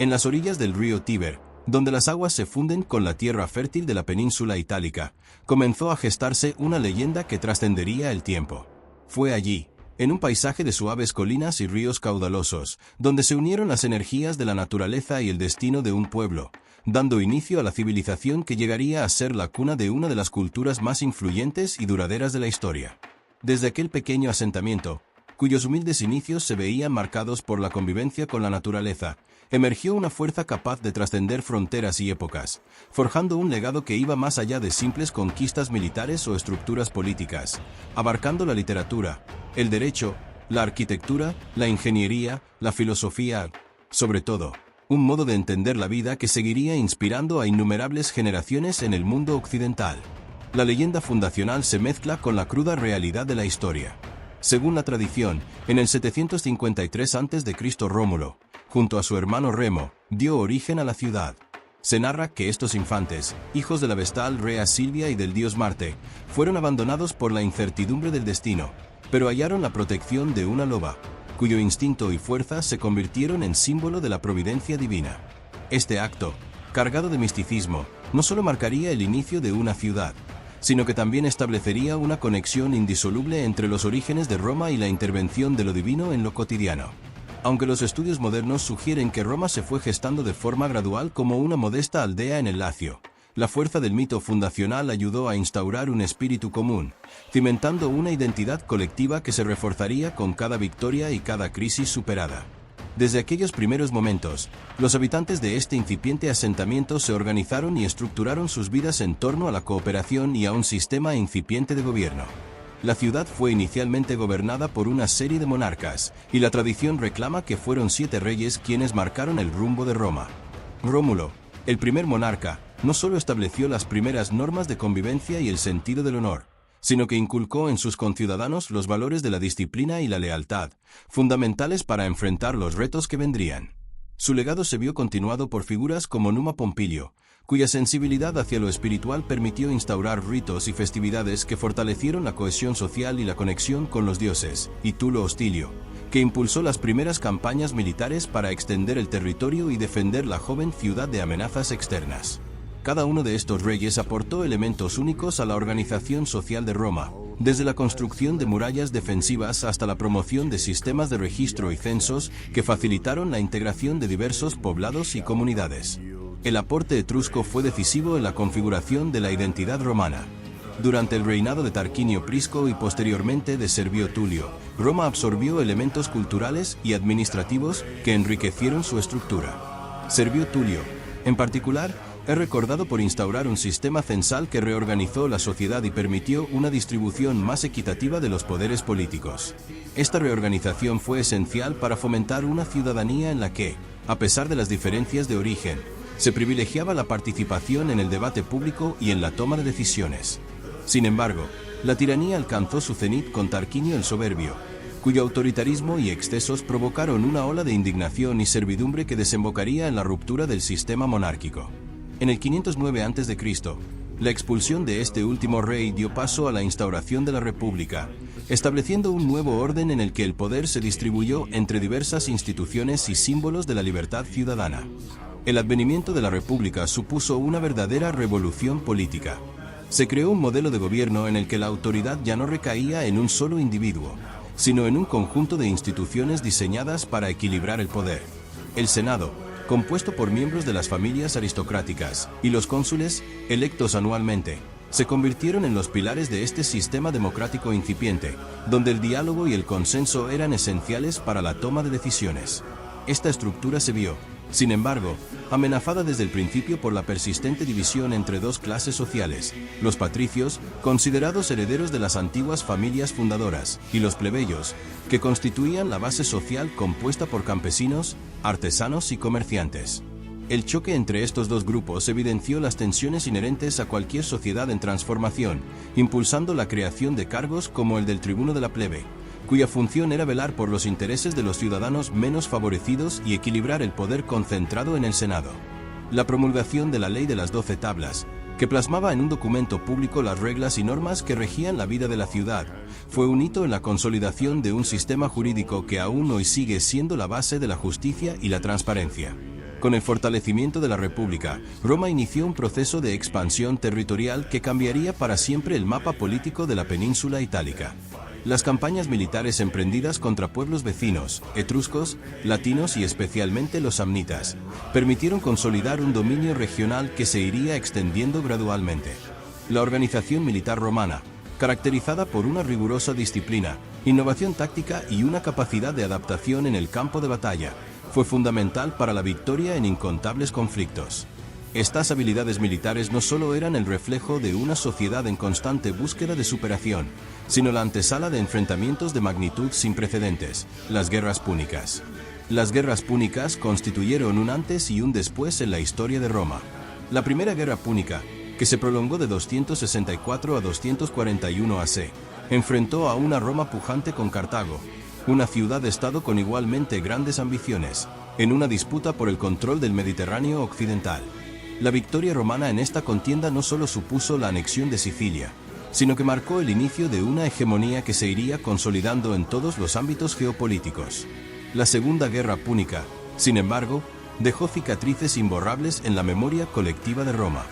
En las orillas del río Tíber, donde las aguas se funden con la tierra fértil de la península itálica, comenzó a gestarse una leyenda que trascendería el tiempo. Fue allí, en un paisaje de suaves colinas y ríos caudalosos, donde se unieron las energías de la naturaleza y el destino de un pueblo, dando inicio a la civilización que llegaría a ser la cuna de una de las culturas más influyentes y duraderas de la historia. Desde aquel pequeño asentamiento, cuyos humildes inicios se veían marcados por la convivencia con la naturaleza, emergió una fuerza capaz de trascender fronteras y épocas, forjando un legado que iba más allá de simples conquistas militares o estructuras políticas, abarcando la literatura, el derecho, la arquitectura, la ingeniería, la filosofía, sobre todo, un modo de entender la vida que seguiría inspirando a innumerables generaciones en el mundo occidental. La leyenda fundacional se mezcla con la cruda realidad de la historia. Según la tradición, en el 753 a.C. Rómulo, junto a su hermano Remo, dio origen a la ciudad. Se narra que estos infantes, hijos de la vestal rea Silvia y del dios Marte, fueron abandonados por la incertidumbre del destino, pero hallaron la protección de una loba, cuyo instinto y fuerza se convirtieron en símbolo de la providencia divina. Este acto, cargado de misticismo, no solo marcaría el inicio de una ciudad, sino que también establecería una conexión indisoluble entre los orígenes de Roma y la intervención de lo divino en lo cotidiano. Aunque los estudios modernos sugieren que Roma se fue gestando de forma gradual como una modesta aldea en el Lacio, la fuerza del mito fundacional ayudó a instaurar un espíritu común, cimentando una identidad colectiva que se reforzaría con cada victoria y cada crisis superada. Desde aquellos primeros momentos, los habitantes de este incipiente asentamiento se organizaron y estructuraron sus vidas en torno a la cooperación y a un sistema incipiente de gobierno. La ciudad fue inicialmente gobernada por una serie de monarcas, y la tradición reclama que fueron 7 reyes quienes marcaron el rumbo de Roma. Rómulo, el primer monarca, no solo estableció las primeras normas de convivencia y el sentido del honor, sino que inculcó en sus conciudadanos los valores de la disciplina y la lealtad, fundamentales para enfrentar los retos que vendrían. Su legado se vio continuado por figuras como Numa Pompilio, cuya sensibilidad hacia lo espiritual permitió instaurar ritos y festividades que fortalecieron la cohesión social y la conexión con los dioses, y Tulo Hostilio, que impulsó las primeras campañas militares para extender el territorio y defender la joven ciudad de amenazas externas. Cada uno de estos reyes aportó elementos únicos a la organización social de Roma, desde la construcción de murallas defensivas hasta la promoción de sistemas de registro y censos que facilitaron la integración de diversos poblados y comunidades. El aporte etrusco fue decisivo en la configuración de la identidad romana. Durante el reinado de Tarquinio Prisco y posteriormente de Servio Tulio, Roma absorbió elementos culturales y administrativos que enriquecieron su estructura. Servio Tulio, en particular, es recordado por instaurar un sistema censal que reorganizó la sociedad y permitió una distribución más equitativa de los poderes políticos. Esta reorganización fue esencial para fomentar una ciudadanía en la que, a pesar de las diferencias de origen, se privilegiaba la participación en el debate público y en la toma de decisiones. Sin embargo, la tiranía alcanzó su cenit con Tarquinio el Soberbio, cuyo autoritarismo y excesos provocaron una ola de indignación y servidumbre que desembocaría en la ruptura del sistema monárquico. En el 509 a.C., la expulsión de este último rey dio paso a la instauración de la República, estableciendo un nuevo orden en el que el poder se distribuyó entre diversas instituciones y símbolos de la libertad ciudadana. El advenimiento de la República supuso una verdadera revolución política. Se creó un modelo de gobierno en el que la autoridad ya no recaía en un solo individuo, sino en un conjunto de instituciones diseñadas para equilibrar el poder. El Senado, compuesto por miembros de las familias aristocráticas, y los cónsules, electos anualmente, se convirtieron en los pilares de este sistema democrático incipiente, donde el diálogo y el consenso eran esenciales para la toma de decisiones. Esta estructura se vio, sin embargo, amenazada desde el principio por la persistente división entre dos clases sociales: los patricios, considerados herederos de las antiguas familias fundadoras, y los plebeyos, que constituían la base social compuesta por campesinos, artesanos y comerciantes. El choque entre estos dos grupos evidenció las tensiones inherentes a cualquier sociedad en transformación, impulsando la creación de cargos como el del tribuno de la plebe, cuya función era velar por los intereses de los ciudadanos menos favorecidos y equilibrar el poder concentrado en el Senado. La promulgación de la Ley de las 12 Tablas, que plasmaba en un documento público las reglas y normas que regían la vida de la ciudad, fue un hito en la consolidación de un sistema jurídico que aún hoy sigue siendo la base de la justicia y la transparencia. Con el fortalecimiento de la República, Roma inició un proceso de expansión territorial que cambiaría para siempre el mapa político de la península itálica. Las campañas militares emprendidas contra pueblos vecinos, etruscos, latinos y especialmente los samnitas, permitieron consolidar un dominio regional que se iría extendiendo gradualmente. La organización militar romana, caracterizada por una rigurosa disciplina, innovación táctica y una capacidad de adaptación en el campo de batalla, fue fundamental para la victoria en incontables conflictos. Estas habilidades militares no solo eran el reflejo de una sociedad en constante búsqueda de superación, sino la antesala de enfrentamientos de magnitud sin precedentes, las guerras púnicas. Las guerras púnicas constituyeron un antes y un después en la historia de Roma. La primera guerra púnica, que se prolongó de 264 a 241 AC, enfrentó a una Roma pujante con Cartago, una ciudad-estado con igualmente grandes ambiciones, en una disputa por el control del Mediterráneo occidental. La victoria romana en esta contienda no solo supuso la anexión de Sicilia, sino que marcó el inicio de una hegemonía que se iría consolidando en todos los ámbitos geopolíticos. La Segunda Guerra Púnica, sin embargo, dejó cicatrices imborrables en la memoria colectiva de Roma.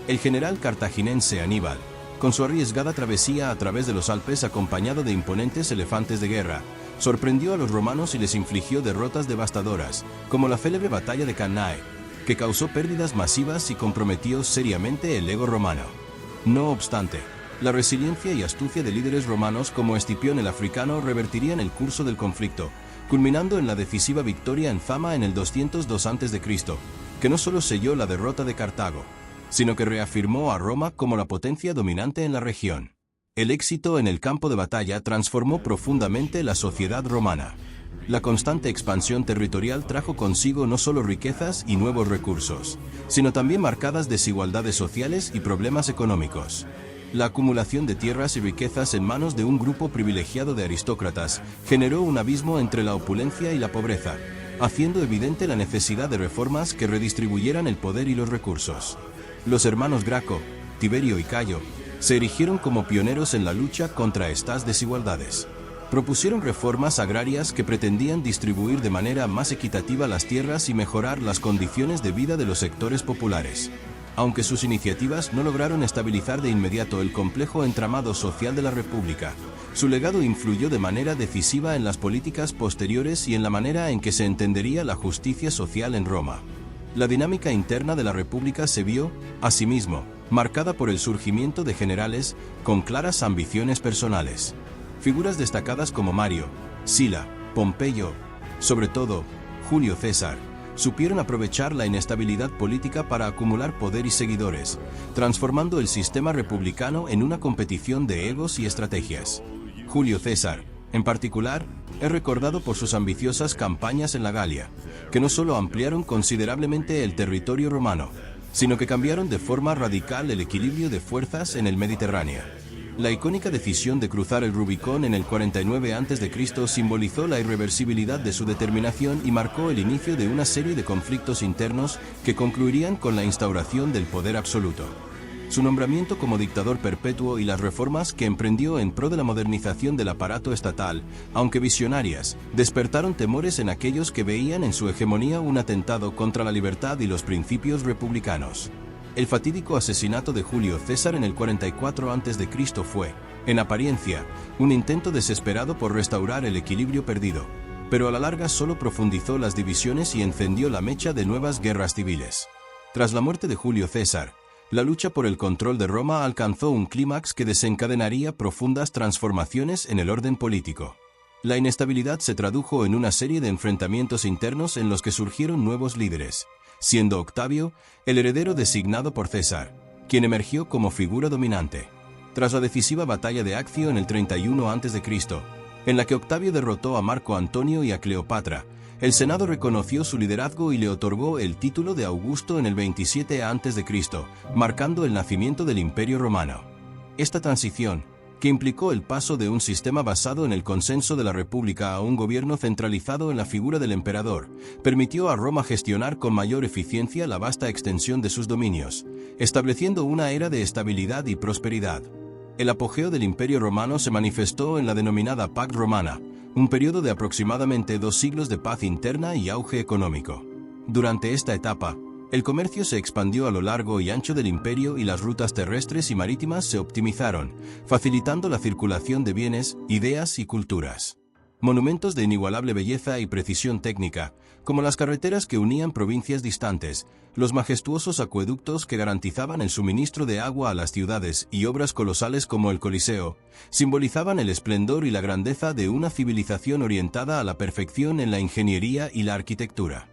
El general cartaginense Aníbal, con su arriesgada travesía a través de los Alpes acompañado de imponentes elefantes de guerra, sorprendió a los romanos y les infligió derrotas devastadoras, como la célebre batalla de Cannae, que causó pérdidas masivas y comprometió seriamente el ego romano. No obstante, la resiliencia y astucia de líderes romanos como Escipión el africano revertirían el curso del conflicto, culminando en la decisiva victoria en Zama en el 202 a.C., que no solo selló la derrota de Cartago, sino que reafirmó a Roma como la potencia dominante en la región. El éxito en el campo de batalla transformó profundamente la sociedad romana. La constante expansión territorial trajo consigo no solo riquezas y nuevos recursos, sino también marcadas desigualdades sociales y problemas económicos. La acumulación de tierras y riquezas en manos de un grupo privilegiado de aristócratas generó un abismo entre la opulencia y la pobreza, haciendo evidente la necesidad de reformas que redistribuyeran el poder y los recursos. Los hermanos Graco, Tiberio y Cayo, se erigieron como pioneros en la lucha contra estas desigualdades. Propusieron reformas agrarias que pretendían distribuir de manera más equitativa las tierras y mejorar las condiciones de vida de los sectores populares. Aunque sus iniciativas no lograron estabilizar de inmediato el complejo entramado social de la República, su legado influyó de manera decisiva en las políticas posteriores y en la manera en que se entendería la justicia social en Roma. La dinámica interna de la República se vio, asimismo, marcada por el surgimiento de generales con claras ambiciones personales. Figuras destacadas como Mario, Sila, Pompeyo, sobre todo, Julio César, supieron aprovechar la inestabilidad política para acumular poder y seguidores, transformando el sistema republicano en una competición de egos y estrategias. Julio César, en particular, es recordado por sus ambiciosas campañas en la Galia, que no solo ampliaron considerablemente el territorio romano, sino que cambiaron de forma radical el equilibrio de fuerzas en el Mediterráneo. La icónica decisión de cruzar el Rubicón en el 49 a.C. simbolizó la irreversibilidad de su determinación y marcó el inicio de una serie de conflictos internos que concluirían con la instauración del poder absoluto. Su nombramiento como dictador perpetuo y las reformas que emprendió en pro de la modernización del aparato estatal, aunque visionarias, despertaron temores en aquellos que veían en su hegemonía un atentado contra la libertad y los principios republicanos. El fatídico asesinato de Julio César en el 44 a.C. fue, en apariencia, un intento desesperado por restaurar el equilibrio perdido, pero a la larga solo profundizó las divisiones y encendió la mecha de nuevas guerras civiles. Tras la muerte de Julio César, la lucha por el control de Roma alcanzó un clímax que desencadenaría profundas transformaciones en el orden político. La inestabilidad se tradujo en una serie de enfrentamientos internos en los que surgieron nuevos líderes, siendo Octavio el heredero designado por César, quien emergió como figura dominante. Tras la decisiva batalla de Accio en el 31 a.C., en la que Octavio derrotó a Marco Antonio y a Cleopatra, el Senado reconoció su liderazgo y le otorgó el título de Augusto en el 27 a.C., marcando el nacimiento del Imperio Romano. Esta transición, que implicó el paso de un sistema basado en el consenso de la República a un gobierno centralizado en la figura del emperador, permitió a Roma gestionar con mayor eficiencia la vasta extensión de sus dominios, estableciendo una era de estabilidad y prosperidad. El apogeo del Imperio Romano se manifestó en la denominada Pax Romana, un periodo de aproximadamente 2 siglos de paz interna y auge económico. Durante esta etapa, el comercio se expandió a lo largo y ancho del imperio y las rutas terrestres y marítimas se optimizaron, facilitando la circulación de bienes, ideas y culturas. Monumentos de inigualable belleza y precisión técnica, como las carreteras que unían provincias distantes, los majestuosos acueductos que garantizaban el suministro de agua a las ciudades y obras colosales como el Coliseo, simbolizaban el esplendor y la grandeza de una civilización orientada a la perfección en la ingeniería y la arquitectura.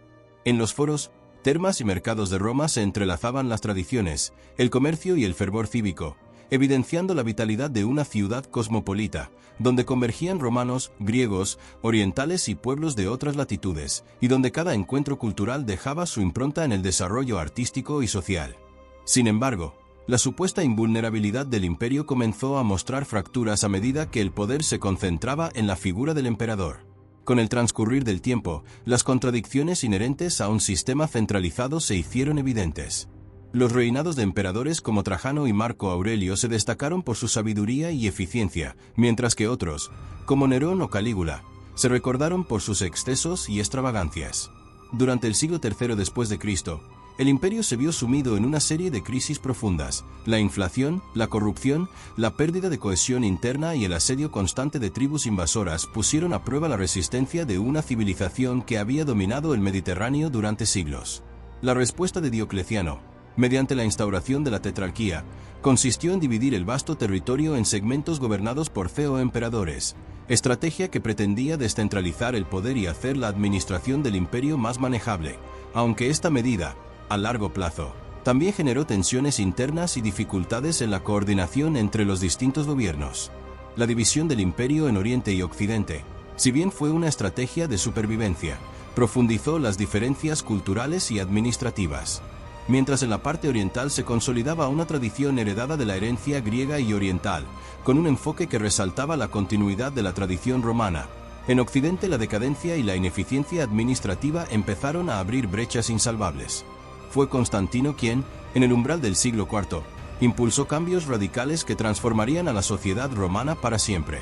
En los foros, termas y mercados de Roma se entrelazaban las tradiciones, el comercio y el fervor cívico, evidenciando la vitalidad de una ciudad cosmopolita, donde convergían romanos, griegos, orientales y pueblos de otras latitudes, y donde cada encuentro cultural dejaba su impronta en el desarrollo artístico y social. Sin embargo, la supuesta invulnerabilidad del imperio comenzó a mostrar fracturas a medida que el poder se concentraba en la figura del emperador. Con el transcurrir del tiempo, las contradicciones inherentes a un sistema centralizado se hicieron evidentes. Los reinados de emperadores como Trajano y Marco Aurelio se destacaron por su sabiduría y eficiencia, mientras que otros, como Nerón o Calígula, se recordaron por sus excesos y extravagancias. Durante el siglo III después de Cristo, el imperio se vio sumido en una serie de crisis profundas. La inflación, la corrupción, la pérdida de cohesión interna y el asedio constante de tribus invasoras pusieron a prueba la resistencia de una civilización que había dominado el Mediterráneo durante siglos. La respuesta de Diocleciano, mediante la instauración de la tetrarquía, consistió en dividir el vasto territorio en segmentos gobernados por emperadores, estrategia que pretendía descentralizar el poder y hacer la administración del imperio más manejable, aunque esta medida, a largo plazo, también generó tensiones internas y dificultades en la coordinación entre los distintos gobiernos. La división del imperio en Oriente y Occidente, si bien fue una estrategia de supervivencia, profundizó las diferencias culturales y administrativas. Mientras en la parte oriental se consolidaba una tradición heredada de la herencia griega y oriental, con un enfoque que resaltaba la continuidad de la tradición romana, en Occidente la decadencia y la ineficiencia administrativa empezaron a abrir brechas insalvables. Fue Constantino quien, en el umbral del siglo IV, impulsó cambios radicales que transformarían a la sociedad romana para siempre.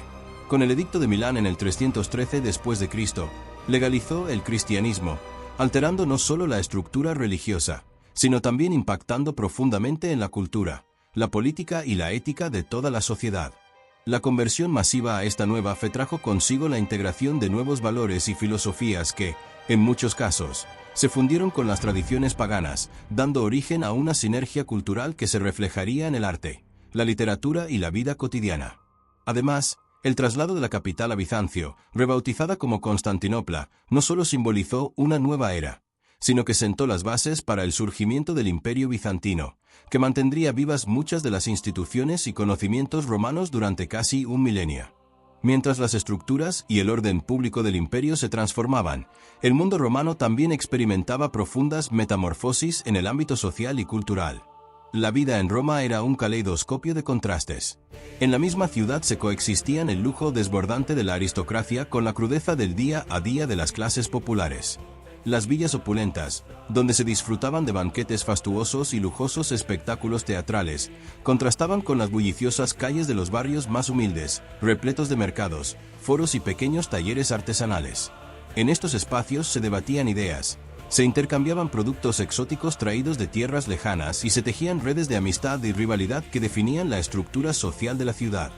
Con el Edicto de Milán en el 313 después de Cristo, legalizó el cristianismo, alterando no solo la estructura religiosa, sino también impactando profundamente en la cultura, la política y la ética de toda la sociedad. La conversión masiva a esta nueva fe trajo consigo la integración de nuevos valores y filosofías que, en muchos casos, se fundieron con las tradiciones paganas, dando origen a una sinergia cultural que se reflejaría en el arte, la literatura y la vida cotidiana. Además, el traslado de la capital a Bizancio, rebautizada como Constantinopla, no solo simbolizó una nueva era, sino que sentó las bases para el surgimiento del Imperio bizantino, que mantendría vivas muchas de las instituciones y conocimientos romanos durante casi un milenio. Mientras las estructuras y el orden público del imperio se transformaban, el mundo romano también experimentaba profundas metamorfosis en el ámbito social y cultural. La vida en Roma era un caleidoscopio de contrastes. En la misma ciudad se coexistían el lujo desbordante de la aristocracia con la crudeza del día a día de las clases populares. Las villas opulentas, donde se disfrutaban de banquetes fastuosos y lujosos espectáculos teatrales, contrastaban con las bulliciosas calles de los barrios más humildes, repletos de mercados, foros y pequeños talleres artesanales. En estos espacios se debatían ideas, se intercambiaban productos exóticos traídos de tierras lejanas y se tejían redes de amistad y rivalidad que definían la estructura social de la ciudad.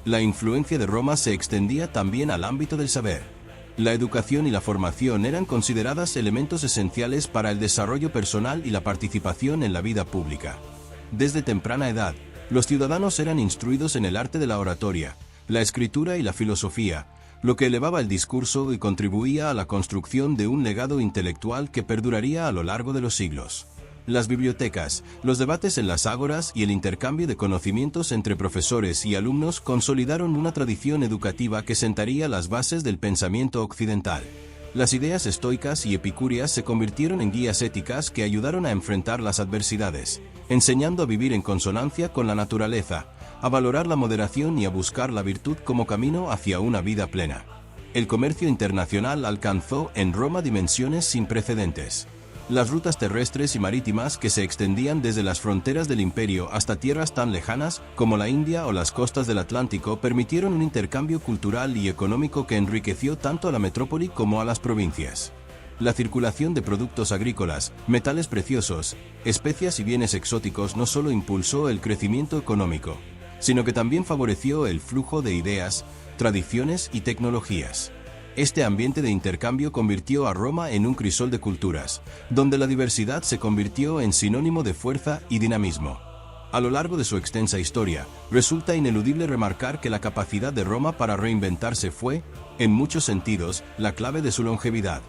La influencia de Roma se extendía también al ámbito del saber. La educación y la formación eran consideradas elementos esenciales para el desarrollo personal y la participación en la vida pública. Desde temprana edad, los ciudadanos eran instruidos en el arte de la oratoria, la escritura y la filosofía, lo que elevaba el discurso y contribuía a la construcción de un legado intelectual que perduraría a lo largo de los siglos. Las bibliotecas, los debates en las ágoras y el intercambio de conocimientos entre profesores y alumnos consolidaron una tradición educativa que sentaría las bases del pensamiento occidental. Las ideas estoicas y epicúreas se convirtieron en guías éticas que ayudaron a enfrentar las adversidades, enseñando a vivir en consonancia con la naturaleza, a valorar la moderación y a buscar la virtud como camino hacia una vida plena. El comercio internacional alcanzó en Roma dimensiones sin precedentes. Las rutas terrestres y marítimas que se extendían desde las fronteras del imperio hasta tierras tan lejanas como la India o las costas del Atlántico permitieron un intercambio cultural y económico que enriqueció tanto a la metrópoli como a las provincias. La circulación de productos agrícolas, metales preciosos, especias y bienes exóticos no solo impulsó el crecimiento económico, sino que también favoreció el flujo de ideas, tradiciones y tecnologías. Este ambiente de intercambio convirtió a Roma en un crisol de culturas, donde la diversidad se convirtió en sinónimo de fuerza y dinamismo. A lo largo de su extensa historia, resulta ineludible remarcar que la capacidad de Roma para reinventarse fue, en muchos sentidos, la clave de su longevidad.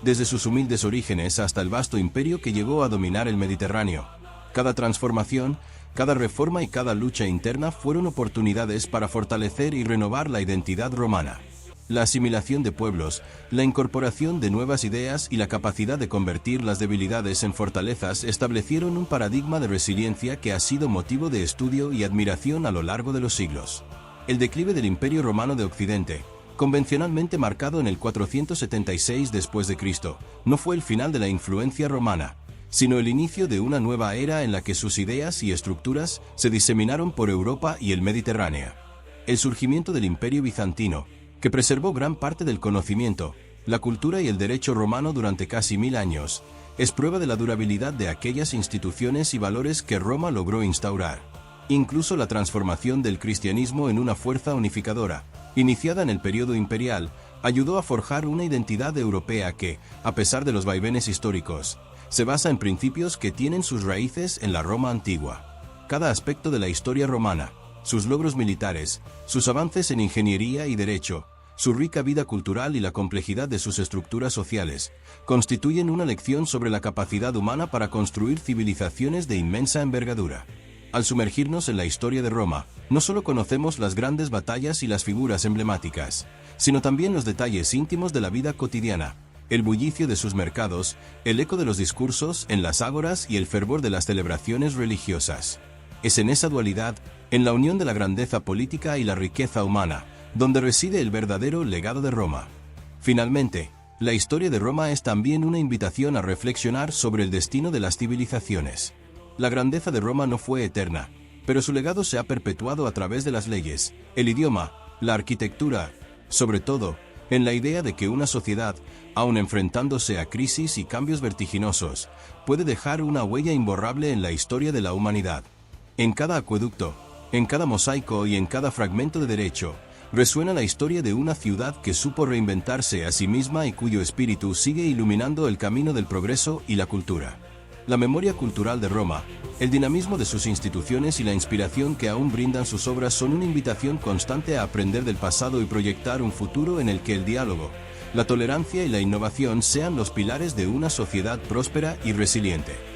Desde sus humildes orígenes hasta el vasto imperio que llegó a dominar el Mediterráneo. Cada transformación, cada reforma y cada lucha interna fueron oportunidades para fortalecer y renovar la identidad romana. La asimilación de pueblos, la incorporación de nuevas ideas y la capacidad de convertir las debilidades en fortalezas establecieron un paradigma de resiliencia que ha sido motivo de estudio y admiración a lo largo de los siglos. El declive del Imperio Romano de Occidente, convencionalmente marcado en el 476 después de Cristo, no fue el final de la influencia romana, sino el inicio de una nueva era en la que sus ideas y estructuras se diseminaron por Europa y el Mediterráneo. El surgimiento del Imperio Bizantino, que preservó gran parte del conocimiento, la cultura y el derecho romano durante casi 1000 años, es prueba de la durabilidad de aquellas instituciones y valores que Roma logró instaurar. Incluso la transformación del cristianismo en una fuerza unificadora, iniciada en el periodo imperial, ayudó a forjar una identidad europea que, a pesar de los vaivenes históricos, se basa en principios que tienen sus raíces en la Roma antigua. Cada aspecto de la historia romana, sus logros militares, sus avances en ingeniería y derecho, su rica vida cultural y la complejidad de sus estructuras sociales, constituyen una lección sobre la capacidad humana para construir civilizaciones de inmensa envergadura. Al sumergirnos en la historia de Roma, no solo conocemos las grandes batallas y las figuras emblemáticas, sino también los detalles íntimos de la vida cotidiana, el bullicio de sus mercados, el eco de los discursos en las ágoras y el fervor de las celebraciones religiosas. Es en esa dualidad, en la unión de la grandeza política y la riqueza humana, donde reside el verdadero legado de Roma. Finalmente, la historia de Roma es también una invitación a reflexionar sobre el destino de las civilizaciones. La grandeza de Roma no fue eterna, pero su legado se ha perpetuado a través de las leyes, el idioma, la arquitectura, sobre todo, en la idea de que una sociedad, aun enfrentándose a crisis y cambios vertiginosos, puede dejar una huella imborrable en la historia de la humanidad. En cada acueducto, en cada mosaico y en cada fragmento de derecho, resuena la historia de una ciudad que supo reinventarse a sí misma y cuyo espíritu sigue iluminando el camino del progreso y la cultura. La memoria cultural de Roma, el dinamismo de sus instituciones y la inspiración que aún brindan sus obras son una invitación constante a aprender del pasado y proyectar un futuro en el que el diálogo, la tolerancia y la innovación sean los pilares de una sociedad próspera y resiliente.